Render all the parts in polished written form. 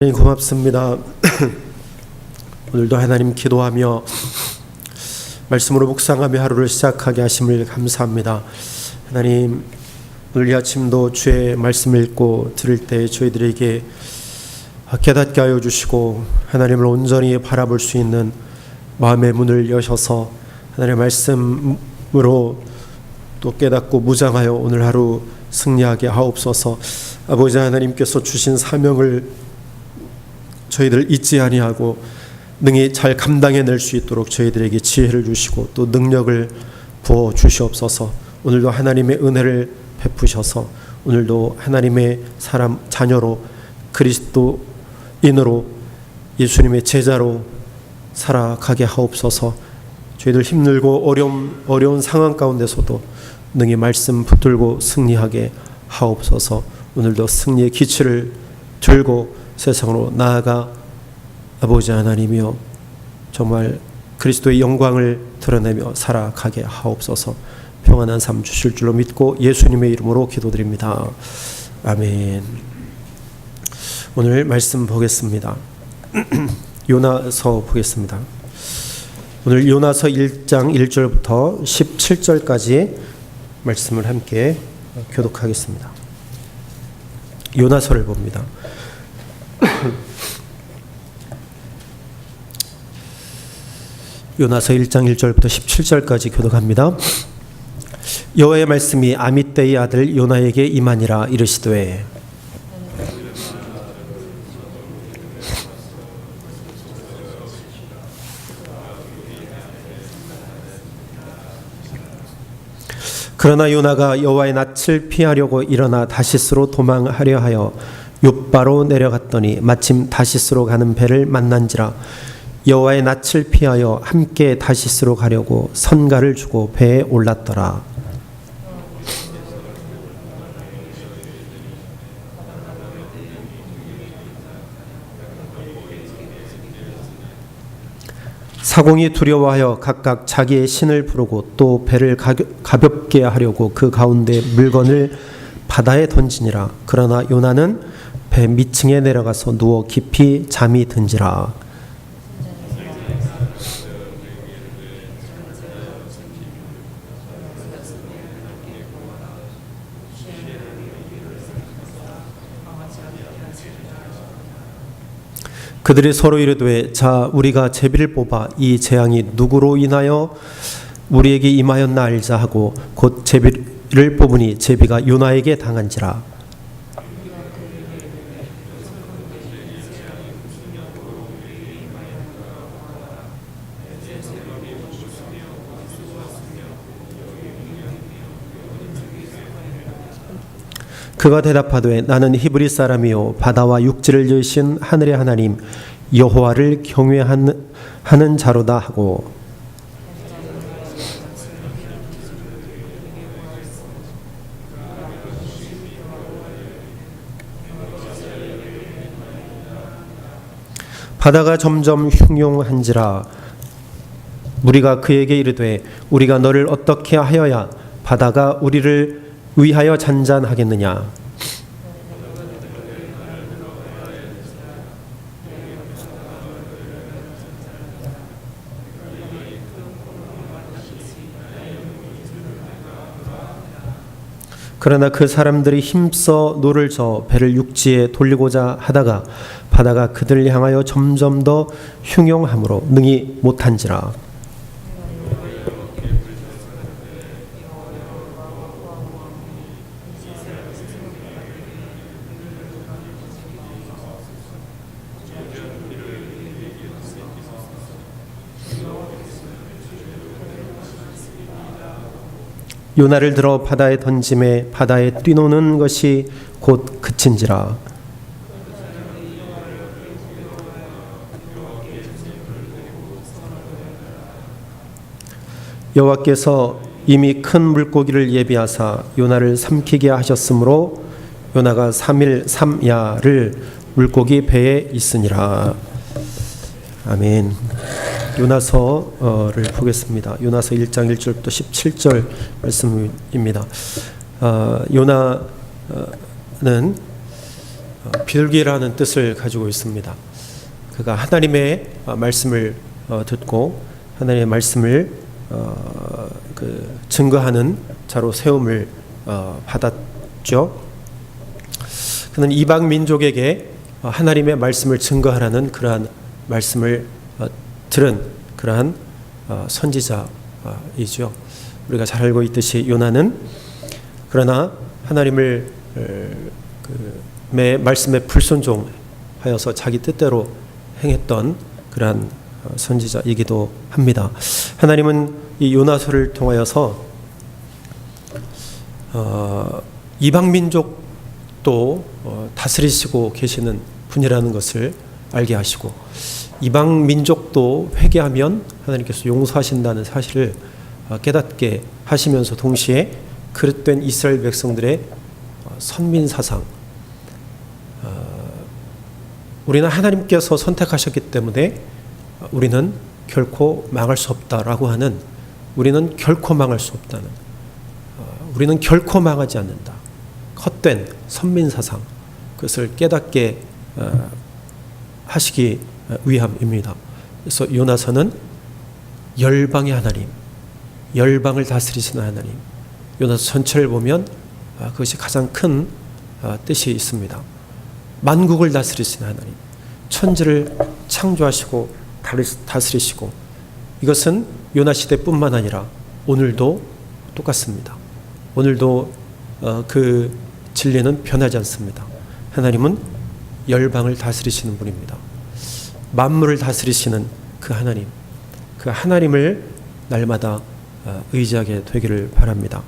고맙습니다. 오늘도 하나님 기도하며 말씀으로 묵상하며 하루를 시작하게 하심을 감사합니다. 하나님, 오늘 이 아침도 주의 말씀을 읽고 들을 때 저희들에게 깨닫게 하여 주시고 하나님을 온전히 바라볼 수 있는 마음의 문을 여셔서 하나님의 말씀으로 또 깨닫고 무장하여 오늘 하루 승리하게 하옵소서. 아버지 하나님께서 주신 사명을 저희들 잊지 아니하고 능히 잘 감당해낼 수 있도록 저희들에게 지혜를 주시고 또 능력을 부어 주시옵소서. 오늘도 하나님의 은혜를 베푸셔서 오늘도 하나님의 사람 자녀로 그리스도인으로 예수님의 제자로 살아가게 하옵소서. 저희들 힘들고 어려운 상황 가운데서도 능히 말씀 붙들고 승리하게 하옵소서. 오늘도 승리의 기치를 들고 세상으로 나아가 아버지 하나님이여 정말 그리스도의 영광을 드러내며 살아가게 하옵소서. 평안한 삶 주실 줄로 믿고 예수님의 이름으로 기도드립니다. 아멘. 오늘 말씀 보겠습니다. 요나서 보겠습니다. 오늘 요나서 1장 1절부터 17절까지 말씀을 함께 교독하겠습니다. 요나서를 봅니다. 요나서 1장 1절부터 17절까지 교독합니다. 여호와의 말씀이 아미떼의 아들 요나에게 임하니라. 이르시되 그러나 요나가 여호와의 낯을 피하려고 일어나 다시스로 도망하려 하여 욥바로 내려갔더니 마침 다시스로 가는 배를 만난지라. 여호와의 낯을 피하여 함께 다시스로 가려고 선가를 주고 배에 올랐더라. 사공이 두려워하여 각각 자기의 신을 부르고 또 배를 가볍게 하려고 그 가운데 물건을 바다에 던지니라. 그러나 요나는 배 밑층에 내려가서 누워 깊이 잠이 든지라. 그들이 서로 이르되 자 우리가 제비를 뽑아 이 재앙이 누구로 인하여 우리에게 임하였나 알자 하고 곧 제비를 뽑으니 제비가 요나에게 당한지라. 그가 대답하되 나는 히브리 사람이요 바다와 육지를 지으신 하늘의 하나님 여호와를 경외하는 자로다 하고 바다가 점점 흉용한지라. 무리가 그에게 이르되 우리가 너를 어떻게 하여야 바다가 우리를 위하여 잔잔하겠느냐. 그러나 그 사람들이 힘써 노를 저어 배를 육지에 돌리고자 하다가 바다가 그들을 향하여 점점 더 흉용함으로 능히 못한지라. 요나를 들어 바다에 던짐에 바다에 뛰노는 것이 곧 그친지라. 여호와께서 이미 큰 물고기를 예비하사 요나를 삼키게 하셨으므로 요나가 3일 3야를 물고기 배에 있으니라. 아멘. 요나서를 보겠습니다. 요나서 1장 1절부터 17절 말씀입니다. 요나는 비둘기라는 뜻을 가지고 있습니다. 그가 하나님의 말씀을 듣고 하나님의 말씀을 증거하는 자로 세움을 받았죠. 그는 이방 민족에게 하나님의 말씀을 증거하라는 그러한 말씀을 들은 그러한 선지자이죠. 우리가 잘 알고 있듯이 요나는 그러나 하나님을 말씀에 불순종하여서 자기 뜻대로 행했던 그러한 선지자이기도 합니다. 하나님은 이 요나서를 통하여서 이방 민족도 다스리시고 계시는 분이라는 것을 알게 하시고 이방 민족도 회개하면 하나님께서 용서하신다는 사실을 깨닫게 하시면서 동시에 그릇된 이스라엘 백성들의 선민 사상, 우리는 하나님께서 선택하셨기 때문에 우리는 결코 망할 수 없다라고 하는, 우리는 결코 망할 수 없다는, 우리는 결코 망하지 않는다, 헛된 선민 사상, 그것을 깨닫게 하시기 위함입니다. 그래서 요나서는 열방의 하나님, 열방을 다스리시는 하나님, 요나서 전체를 보면 그것이 가장 큰 뜻이 있습니다. 만국을 다스리시는 하나님, 천지를 창조하시고 다스리시고, 이것은 요나 시대뿐만 아니라 오늘도 똑같습니다. 오늘도 그 진리는 변하지 않습니다. 하나님은 열방을 다스리시는 분입니다. 만물을 다스리시는 그 하나님, 그 하나님을 날마다 의지하게 되기를 바랍니다.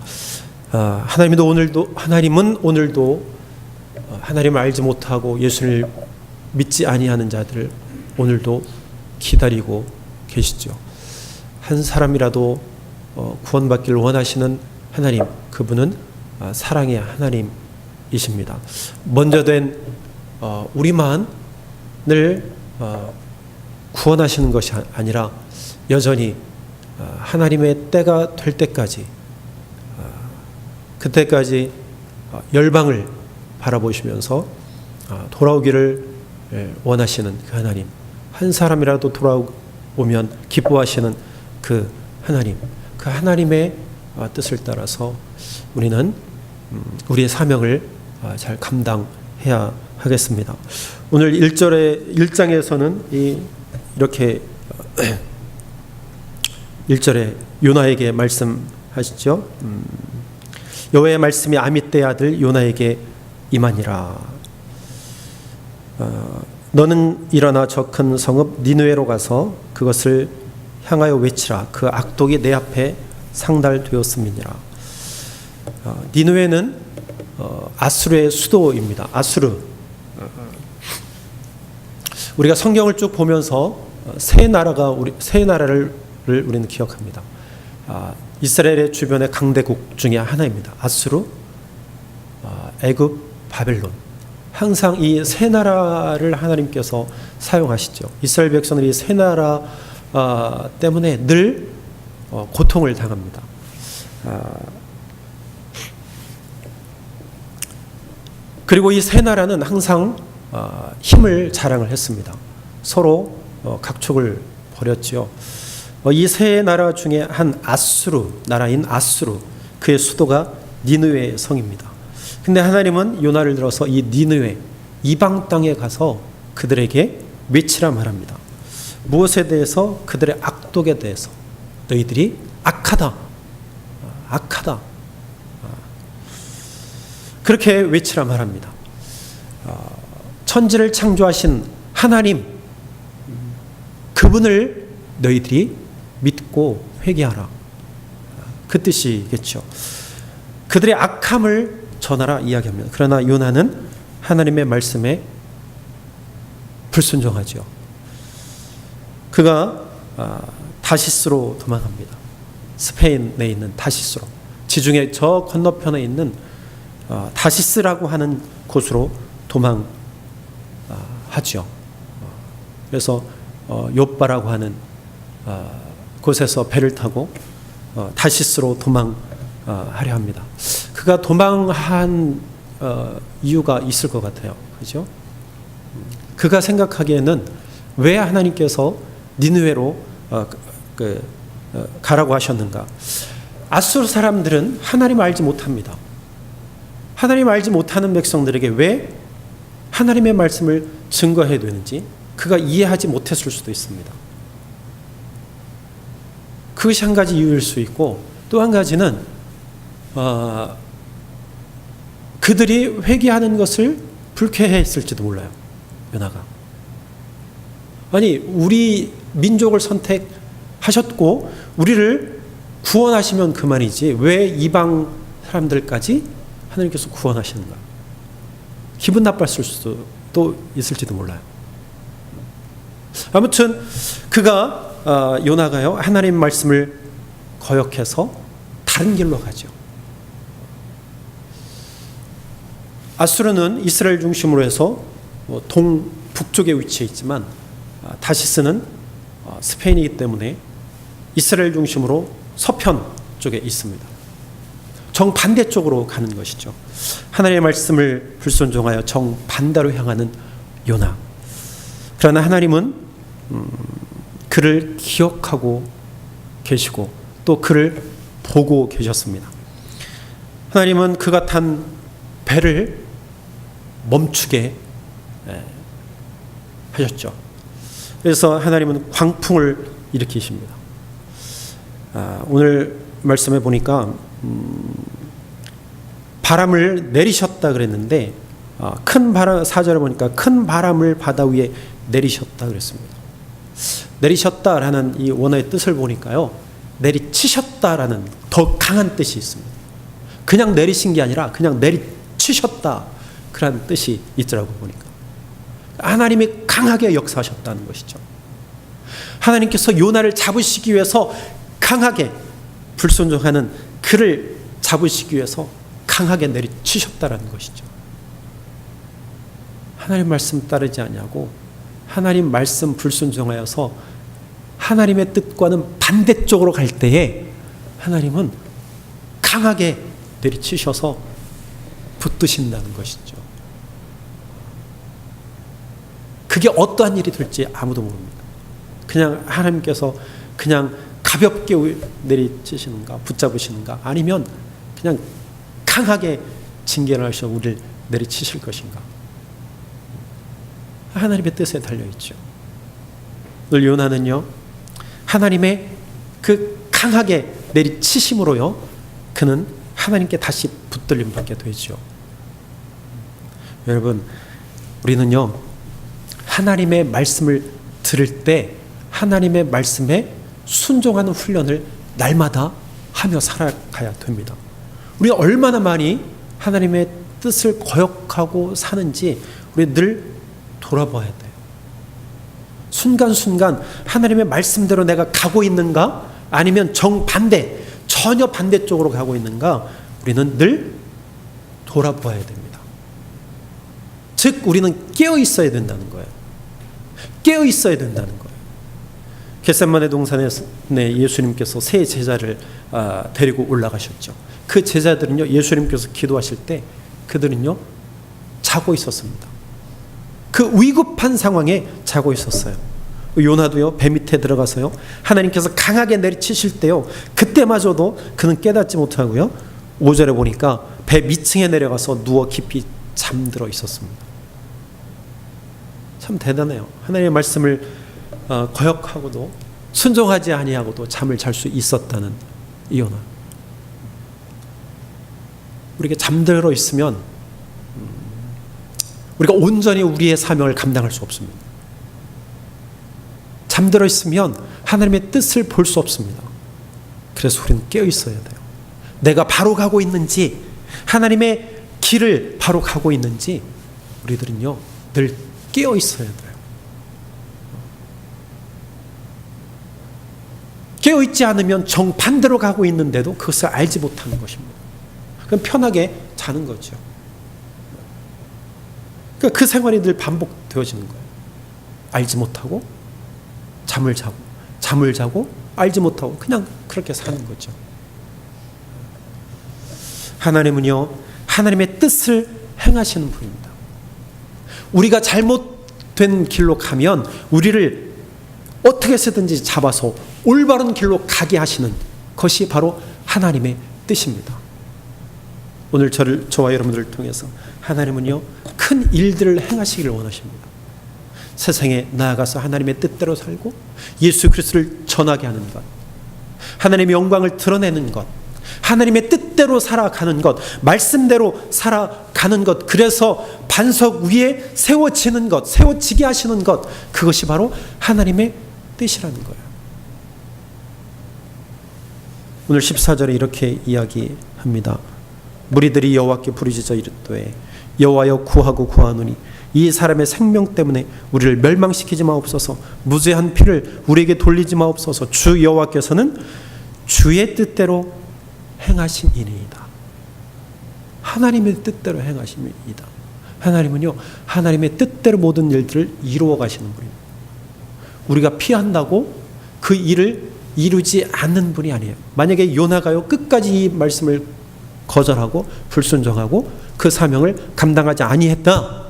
하나님은 오늘도 하나님을 알지 못하고 예수를 믿지 아니하는 자들을 오늘도 기다리고 계시죠. 한 사람이라도 구원받기를 원하시는 하나님, 그분은 사랑의 하나님이십니다. 먼저 된 우리만을 구원하시는 것이 아니라 여전히 하나님의 때가 될 때까지, 그때까지 열방을 바라보시면서 돌아오기를 원하시는 그 하나님, 한 사람이라도 돌아오면 기뻐하시는 그 하나님, 그 하나님의 뜻을 따라서 우리는 우리의 사명을 잘 감당해야 하겠습니다. 오늘 1장에서는 이렇게 1절에 요나에게 말씀하시죠. 여호와의 말씀이 아미떼의 아들 요나에게 임하니라. 너는 일어나 저 큰 성읍 니느웨로 가서 그것을 향하여 외치라. 그 악독이 내 앞에 상달되었음이니라. 니느웨는 아수르의 수도입니다. 아수르. 우리가 성경을 쭉 보면서 세 나라를 우리는 기억합니다. 이스라엘의 주변의 강대국 중에 하나입니다. 아수르, 애굽, 바벨론. 항상 이 세 나라를 하나님께서 사용하시죠. 이스라엘 백성들이 이 세 나라 때문에 늘 고통을 당합니다. 그리고 이 세 나라는 항상 힘을 자랑을 했습니다. 서로 각축을 벌였지요. 이 세 나라 중에 한 나라인 아수르, 그의 수도가 니느웨 성입니다. 근데 하나님은 요나를 들어서 이 니느웨, 이방 땅에 가서 그들에게 외치라 말합니다. 무엇에 대해서? 그들의 악독에 대해서. 너희들이 악하다. 그렇게 외치라 말합니다. 천지를 창조하신 하나님, 그분을 너희들이 믿고 회개하라. 그 뜻이겠죠. 그들의 악함을 전하라 이야기합니다. 그러나 요나는 하나님의 말씀에 불순종하죠. 그가 다시스로 도망갑니다. 스페인에 있는 다시스로, 지중해 저 건너편에 있는 다시스라고 하는 곳으로 도망하죠. 그래서 욥바라고 하는 곳에서 배를 타고 다시스로 도망하려 합니다. 그가 도망한 이유가 있을 것 같아요. 그죠? 그가 생각하기에는 왜 하나님께서 니느웨로 가라고 하셨는가? 아수르 사람들은 하나님을 알지 못합니다. 하나님을 알지 못하는 백성들에게 왜 하나님의 말씀을 증거해야 되는지 그가 이해하지 못했을 수도 있습니다. 그것이 한 가지 이유일 수 있고, 또 한 가지는 그들이 회개하는 것을 불쾌했을지도 몰라요. 요나가. 아니, 우리 민족을 선택하셨고 우리를 구원하시면 그만이지 왜 이방 사람들까지 하나님께서 구원하시는가? 기분 나빴을 수도 있을지도 몰라요. 아무튼 그가 요나가요, 하나님 말씀을 거역해서 다른 길로 가죠. 아수르는 이스라엘 중심으로 해서 북쪽에 위치해 있지만 다시스는 스페인이기 때문에 이스라엘 중심으로 서편 쪽에 있습니다. 정반대쪽으로 가는 것이죠. 하나님의 말씀을 불순종하여 정반대로 향하는 요나. 그러나 하나님은 그를 기억하고 계시고 또 그를 보고 계셨습니다. 하나님은 그가 탄 배를 멈추게 하셨죠. 그래서 하나님은 광풍을 일으키십니다. 오늘 말씀해 보니까 바람을 내리셨다 그랬는데 큰 바람, 4절에 보니까 큰 바람을 바다 위에 내리셨다 그랬습니다. 내리셨다라는 이 원어의 뜻을 보니까요, 내리치셨다라는 더 강한 뜻이 있습니다. 그냥 내리신 게 아니라 그냥 내리치셨다, 그런 뜻이 있더라고 보니까. 하나님이 강하게 역사하셨다는 것이죠. 하나님께서 요나를 잡으시기 위해서 강하게 불순종하는 그를 잡으시기 위해서 강하게 내리치셨다라는 것이죠. 하나님 말씀 따르지 아니하고 하나님 말씀 불순종하여서 하나님의 뜻과는 반대쪽으로 갈 때에 하나님은 강하게 내리치셔서 붙드신다는 것이죠. 그게 어떠한 일이 될지 아무도 모릅니다. 그냥 하나님께서 그냥 가볍게 내리치시는가, 붙잡으시는가, 아니면 그냥 강하게 징계를 하셔 우리를 내리치실 것인가. 하나님의 뜻에 달려있죠. 오늘 요나는요, 하나님의 그 강하게 내리치심으로요, 그는 하나님께 다시 붙들림 받게 되죠. 여러분, 우리는요, 하나님의 말씀을 들을 때 하나님의 말씀에 순종하는 훈련을 날마다 하며 살아가야 됩니다. 우리가 얼마나 많이 하나님의 뜻을 거역하고 사는지 우리 늘 돌아봐야 돼요. 순간순간 하나님의 말씀대로 내가 가고 있는가, 아니면 정반대, 전혀 반대쪽으로 가고 있는가, 우리는 늘 돌아봐야 됩니다. 즉 우리는 깨어 있어야 된다는 거예요. 깨어 있어야 된다는 거예요. 겟세마네 동산에 예수님께서 세 제자를 데리고 올라가셨죠. 그 제자들은요, 예수님께서 기도하실 때 그들은요 자고 있었습니다. 그 위급한 상황에 자고 있었어요. 요나도요, 배 밑에 들어가서요, 하나님께서 강하게 내리치실 때요, 그때마저도 그는 깨닫지 못하고요, 5절에 보니까 배 밑층에 내려가서 누워 깊이 잠들어 있었습니다. 참 대단해요. 하나님의 말씀을 거역하고도 순종하지 아니하고도 잠을 잘 수 있었다는 이 요나. 우리가 잠들어 있으면 우리가 온전히 우리의 사명을 감당할 수 없습니다. 잠들어 있으면 하나님의 뜻을 볼 수 없습니다. 그래서 우리는 깨어 있어야 돼요. 내가 바로 가고 있는지, 하나님의 길을 바로 가고 있는지 우리들은요 늘 깨어 있어야 돼요. 깨어 있지 않으면 정반대로 가고 있는데도 그것을 알지 못하는 것입니다. 그럼 편하게 자는 거죠. 그러니까 그 생활이 늘 반복되어지는 거예요. 알지 못하고 잠을 자고, 잠을 자고 알지 못하고 그냥 그렇게 사는 거죠. 하나님은요, 하나님의 뜻을 행하시는 분입니다. 우리가 잘못된 길로 가면 우리를 어떻게 해서든지 잡아서 올바른 길로 가게 하시는 것이 바로 하나님의 뜻입니다. 오늘 저와 여러분들을 통해서 하나님은요, 큰 일들을 행하시기를 원하십니다. 세상에 나아가서 하나님의 뜻대로 살고 예수 그리스도를 전하게 하는 것, 하나님의 영광을 드러내는 것, 하나님의 뜻대로 살아가는 것, 말씀대로 살아가는 것, 그래서 반석 위에 세워지는 것, 세워지게 하시는 것, 그것이 바로 하나님의 뜻이라는 거예요. 오늘 14절에 이렇게 이야기합니다. 무리들이 여호와께 부르짖어 이르되 여호와여 구하고 구하노니 이 사람의 생명 때문에 우리를 멸망시키지 마옵소서. 무죄한 피를 우리에게 돌리지 마옵소서. 주 여호와께서는 주의 뜻대로 행하심이니이다. 하나님의 뜻대로 행하심이니이다. 하나님은요, 하나님의 뜻대로 모든 일들을 이루어 가시는 분입니다. 우리가 피한다고 그 일을 이루지 않는 분이 아니에요. 만약에 요나가요, 끝까지 이 말씀을 거절하고 불순종하고 그 사명을 감당하지 아니했다,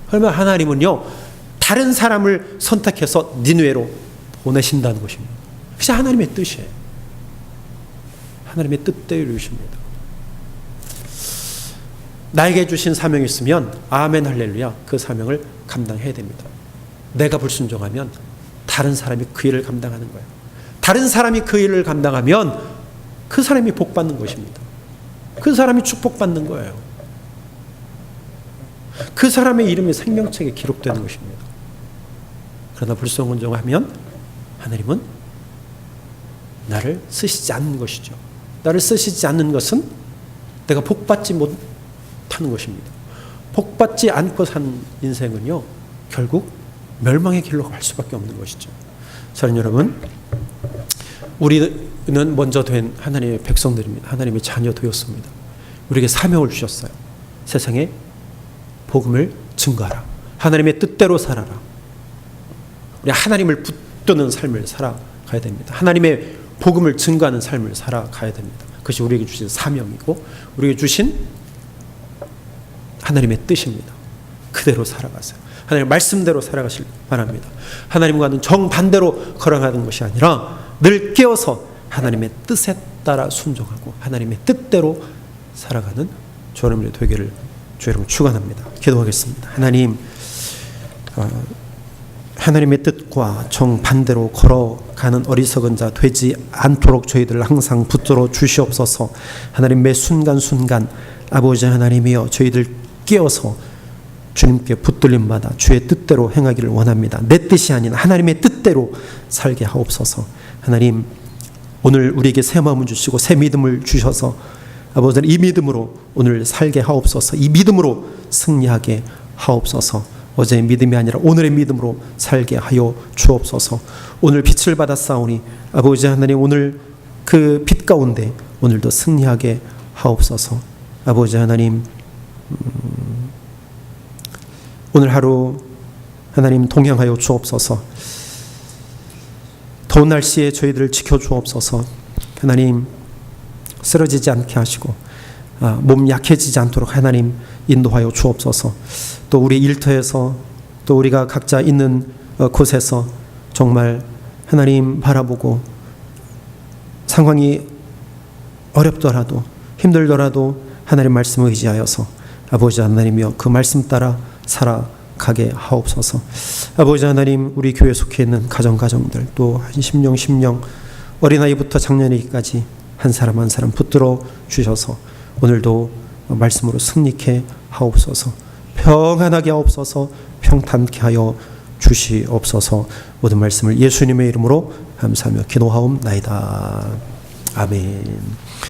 그러면 하나님은요, 다른 사람을 선택해서 니느웨로 보내신다는 것입니다. 그것이 하나님의 뜻이에요. 하나님의 뜻대로 이루십니다. 나에게 주신 사명이 있으면 아멘 할렐루야, 그 사명을 감당해야 됩니다. 내가 불순종하면 다른 사람이 그 일을 감당하는 거예요. 다른 사람이 그 일을 감당하면 그 사람이 복받는 것입니다. 그 사람이 축복받는 거예요. 그 사람의 이름이 생명책에 기록되는 것입니다. 그러나 불순종하면 하나님은 나를 쓰시지 않는 것이죠. 나를 쓰시지 않는 것은 내가 복받지 못하는 것입니다. 복받지 않고 산 인생은요, 결국 멸망의 길로 갈 수밖에 없는 것이죠. 저는 여러분, 우리는 먼저 된 하나님의 백성들입니다. 하나님의 자녀 되었습니다. 우리에게 사명을 주셨어요. 세상에 복음을 증거하라. 하나님의 뜻대로 살아라. 우리 하나님을 붙드는 삶을 살아가야 됩니다. 하나님의 복음을 증거하는 삶을 살아가야 됩니다. 그것이 우리에게 주신 사명이고 우리에게 주신 하나님의 뜻입니다. 그대로 살아가세요. 하나님의 말씀대로 살아가실 바랍니다. 하나님과는 정반대로 걸어가는 것이 아니라 늘 깨어서 하나님의 뜻에 따라 순종하고 하나님의 뜻대로 살아가는 주 여러분의 되기를 주 여러분 축원합니다. 기도하겠습니다. 하나님, 하나님의 뜻과 정반대로 걸어가는 어리석은 자 되지 않도록 저희들을 항상 붙들어 주시옵소서. 하나님, 매 순간순간 아버지 하나님이여 저희들 깨어서 주님께 붙들림마다 주의 뜻대로 행하기를 원합니다. 내 뜻이 아닌 하나님의 뜻대로 살게 하옵소서. 하나님, 오늘 우리에게 새 마음을 주시고 새 믿음을 주셔서 아버지 이 믿음으로 오늘 살게 하옵소서. 이 믿음으로 승리하게 하옵소서. 어제의 믿음이 아니라 오늘의 믿음으로 살게 하여 주옵소서. 오늘 빛을 받아 싸우니 아버지 하나님, 오늘 그 빛 가운데 오늘도 승리하게 하옵소서. 아버지 하나님, 오늘 하루 하나님 동행하여 주옵소서. 더운 날씨에 저희들을 지켜주옵소서. 하나님, 쓰러지지 않게 하시고 몸 약해지지 않도록 하나님 인도하여 주옵소서. 또 우리 일터에서 또 우리가 각자 있는 곳에서 정말 하나님 바라보고 상황이 어렵더라도 힘들더라도 하나님 말씀을 의지하여서 아버지 하나님이여 그 말씀 따라 살아가게 하옵소서. 아버지 하나님, 우리 교회 속해 있는 가정들 또 한 심령 어린아이부터 장년이까지 한 사람 한 사람 붙들어 주셔서 오늘도 말씀으로 승리케 하옵소서. 평안하게 하옵소서. 평탄케 하여 주시옵소서. 모든 말씀을 예수님의 이름으로 감사하며 기도하옵나이다. 아멘.